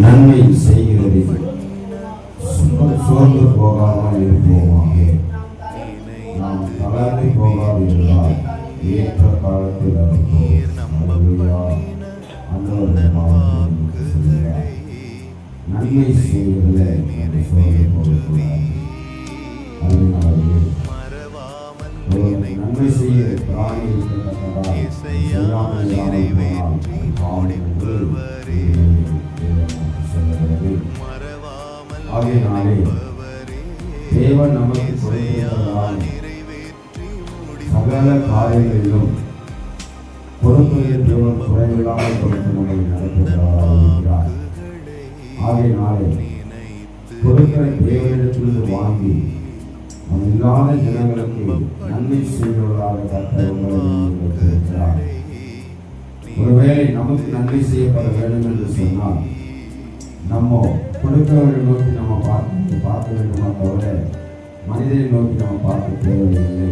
நன்மை செய்கிறது சோர்ந்து போகாமல் இருப்போமாக. நாம் தளர்ந்து போகாதிருந்தால் ஏற்ற காலத்தில் நன்மை செய்வதில் நன்மை செய்ய பிராணி ஆகையினாலே தேவன் நமக்கு சகல காரியங்களிலும் பொறுப்புகளில் தேவன் குறைவில்லாமல் கொடுத்து நம்மை நடத்துகிறார். ஆகையினாலே பொருட்களை தேவனிடத்திலிருந்து வாங்கி நம் இல்லாத ஜனங்களுக்கு நன்மை செய்வதாக கர்த்தர். ஒருவேளை நமக்கு நன்மை செய்யப்பட வேண்டும் என்று சொன்னால் நம்ம கொடுக்கிறவர்களை நோக்கி நம்ம பார்க்க வேண்டுமா தவிர மனிதனை நோக்கி நம்ம பார்க்க தேவையில்லை.